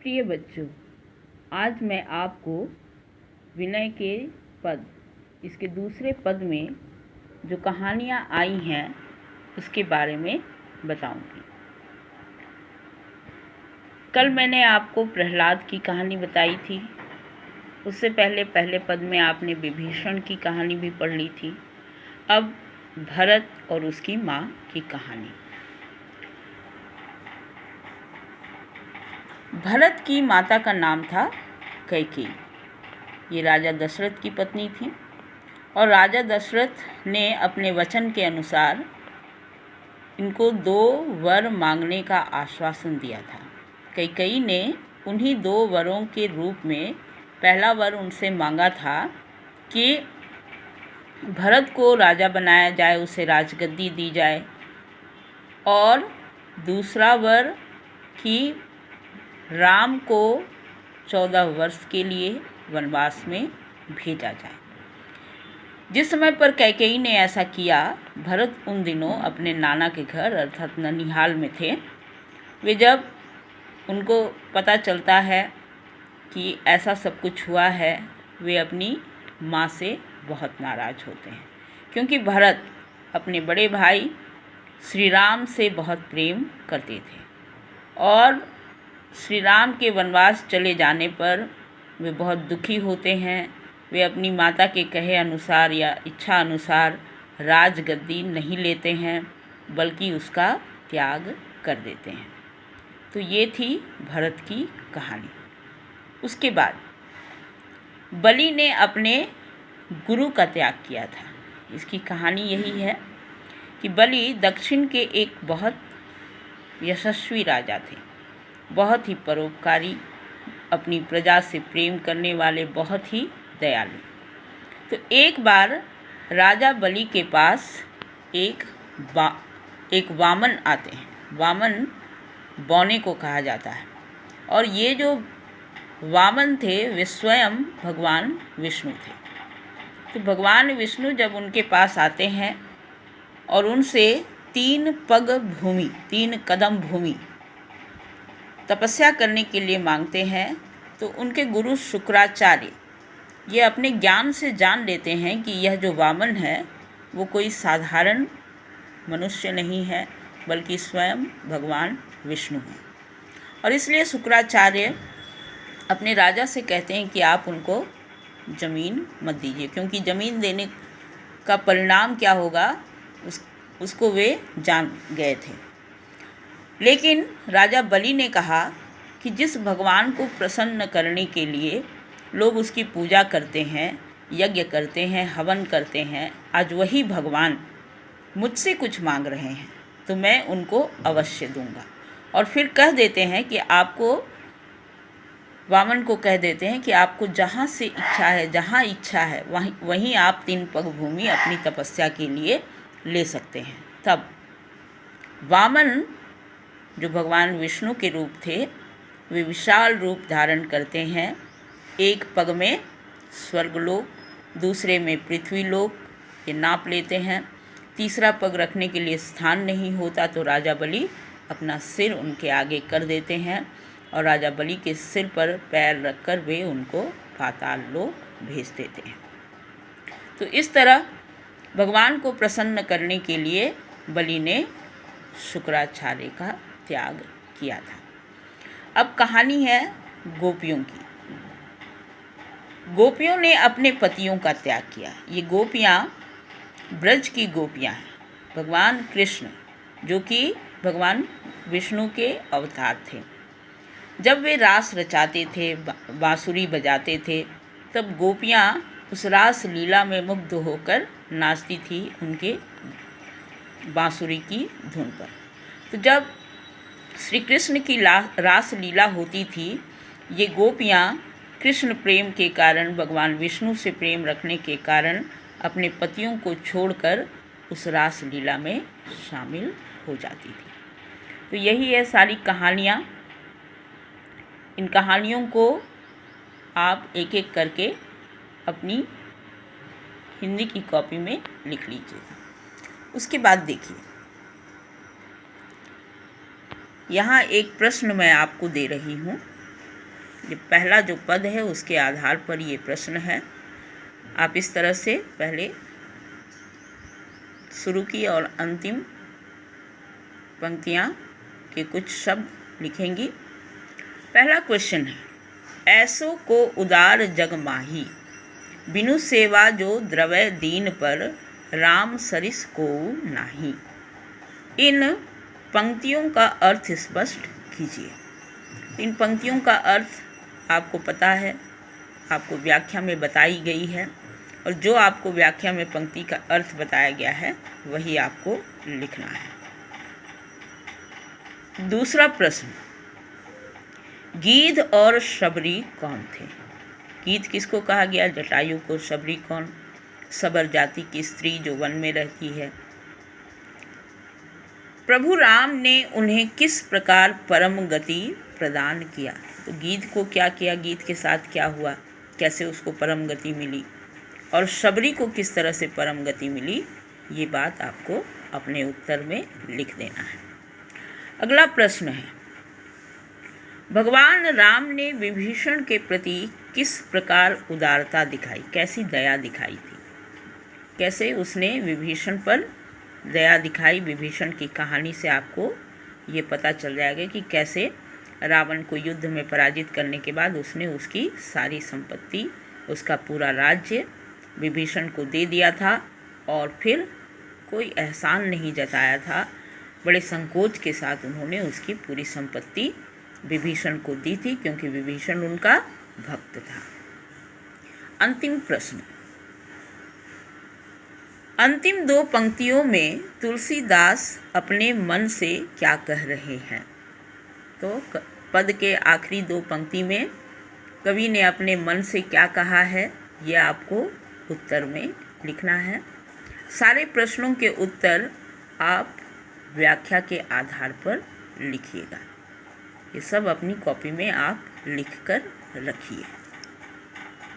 प्रिय बच्चों, आज मैं आपको विनय के पद, इसके दूसरे पद में जो कहानियाँ आई हैं उसके बारे में बताऊंगी। कल मैंने आपको प्रहलाद की कहानी बताई थी। उससे पहले पद में आपने विभीषण की कहानी भी पढ़ ली थी। अब भरत और उसकी माँ की कहानी। भरत की माता का नाम था कैकेयी। ये राजा दशरथ की पत्नी थी और राजा दशरथ ने अपने वचन के अनुसार इनको 2 वर मांगने का आश्वासन दिया था। कैकेयी ने उन्हीं 2 वरों के रूप में पहला वर उनसे मांगा था कि भरत को राजा बनाया जाए, उसे राजगद्दी दी जाए, और दूसरा वर कि राम को 14 वर्ष के लिए वनवास में भेजा जाए। जिस समय पर कैकेयी ने ऐसा किया, भरत उन दिनों अपने नाना के घर अर्थात ननिहाल में थे। वे जब उनको पता चलता है कि ऐसा सब कुछ हुआ है, वे अपनी माँ से बहुत नाराज़ होते हैं, क्योंकि भरत अपने बड़े भाई श्री राम से बहुत प्रेम करते थे और श्री राम के वनवास चले जाने पर वे बहुत दुखी होते हैं। वे अपनी माता के कहे अनुसार या इच्छा अनुसार राजगद्दी नहीं लेते हैं, बल्कि उसका त्याग कर देते हैं। तो ये थी भरत की कहानी। उसके बाद बलि ने अपने गुरु का त्याग किया था। इसकी कहानी यही है कि बलि दक्षिण के एक बहुत यशस्वी राजा थे, बहुत ही परोपकारी, अपनी प्रजा से प्रेम करने वाले, बहुत ही दयालु। तो एक बार राजा बलि के पास एक वामन आते हैं। वामन बौने को कहा जाता है, और ये जो वामन थे वे स्वयं भगवान विष्णु थे। तो भगवान विष्णु जब उनके पास आते हैं और उनसे 3 कदम भूमि तपस्या करने के लिए मांगते हैं, तो उनके गुरु शुक्राचार्य ये अपने ज्ञान से जान लेते हैं कि यह जो वामन है वो कोई साधारण मनुष्य नहीं है, बल्कि स्वयं भगवान विष्णु हैं। और इसलिए शुक्राचार्य अपने राजा से कहते हैं कि आप उनको ज़मीन मत दीजिए, क्योंकि ज़मीन देने का परिणाम क्या होगा उसको वे जान गए थे। लेकिन राजा बलि ने कहा कि जिस भगवान को प्रसन्न करने के लिए लोग उसकी पूजा करते हैं, यज्ञ करते हैं, हवन करते हैं, आज वही भगवान मुझसे कुछ मांग रहे हैं, तो मैं उनको अवश्य दूंगा। और फिर कह देते हैं कि आपको, वामन को कह देते हैं कि आपको जहाँ से इच्छा है, जहाँ इच्छा है, वहीं आप 3 पग भूमि अपनी तपस्या के लिए ले सकते हैं। तब वामन जो भगवान विष्णु के रूप थे, वे विशाल रूप धारण करते हैं। एक पग में स्वर्गलोक, दूसरे में पृथ्वीलोक, ये नाप लेते हैं। तीसरा पग रखने के लिए स्थान नहीं होता, तो राजा बलि अपना सिर उनके आगे कर देते हैं और राजा बलि के सिर पर पैर रखकर वे उनको पाताल लोक भेज देते हैं। तो इस तरह भगवान को प्रसन्न करने के लिए बलि ने शुक्राचार्य का त्याग किया था। अब कहानी है गोपियों की। गोपियों ने अपने पतियों का त्याग किया। ये गोपियाँ ब्रज की गोपियाँ हैं। भगवान कृष्ण जो कि भगवान विष्णु के अवतार थे, जब वे रास रचाते थे, बांसुरी बजाते थे, तब गोपियाँ उस रास लीला में मुग्ध होकर नाचती थी उनके बांसुरी की धुन पर। तो जब श्री कृष्ण की रास लीला होती थी, ये गोपियाँ कृष्ण प्रेम के कारण, भगवान विष्णु से प्रेम रखने के कारण अपने पतियों को छोड़कर उस रास लीला में शामिल हो जाती थी। तो यही है सारी कहानियाँ। इन कहानियों को आप एक एक करके अपनी हिंदी की कॉपी में लिख लीजिएगा। उसके बाद देखिए, यहाँ एक प्रश्न मैं आपको दे रही हूँ ये पहला जो पद है उसके आधार पर ये प्रश्न है। आप इस तरह से पहले शुरू की और अंतिम पंक्तियाँ के कुछ शब्द लिखेंगी। पहला क्वेश्चन है, ऐसो को उदार जग माही, बिनु सेवा जो द्रवय दीन पर, राम सरिस को नाही। इन पंक्तियों का अर्थ स्पष्ट कीजिए। इन पंक्तियों का अर्थ आपको पता है, आपको व्याख्या में बताई गई है, और जो आपको व्याख्या में पंक्ति का अर्थ बताया गया है वही आपको लिखना है। दूसरा प्रश्न, गीध और शबरी कौन थे? गीध किसको कहा गया? जटायु को। शबरी कौन? सबर जाति की स्त्री जो वन में रहती है। प्रभु राम ने उन्हें किस प्रकार परम गति प्रदान किया? तो गीध को क्या किया, गीध के साथ क्या हुआ, कैसे उसको परम गति मिली, और शबरी को किस तरह से परम गति मिली, ये बात आपको अपने उत्तर में लिख देना है। अगला प्रश्न है, भगवान राम ने विभीषण के प्रति किस प्रकार उदारता दिखाई, कैसी दया दिखाई थी? कैसे उसने विभीषण पर दया दिखाई? विभीषण की कहानी से आपको ये पता चल जाएगा कि कैसे रावण को युद्ध में पराजित करने के बाद उसने उसकी सारी संपत्ति, उसका पूरा राज्य विभीषण को दे दिया था, और फिर कोई एहसान नहीं जताया था। बड़े संकोच के साथ उन्होंने उसकी पूरी संपत्ति विभीषण को दी थी, क्योंकि विभीषण उनका भक्त था। अंतिम प्रश्न, अंतिम दो पंक्तियों में तुलसीदास अपने मन से क्या कह रहे हैं? तो पद के आखिरी दो पंक्ति में कवि ने अपने मन से क्या कहा है, यह आपको उत्तर में लिखना है। सारे प्रश्नों के उत्तर आप व्याख्या के आधार पर लिखिएगा। ये सब अपनी कॉपी में आप लिख कर रखिए।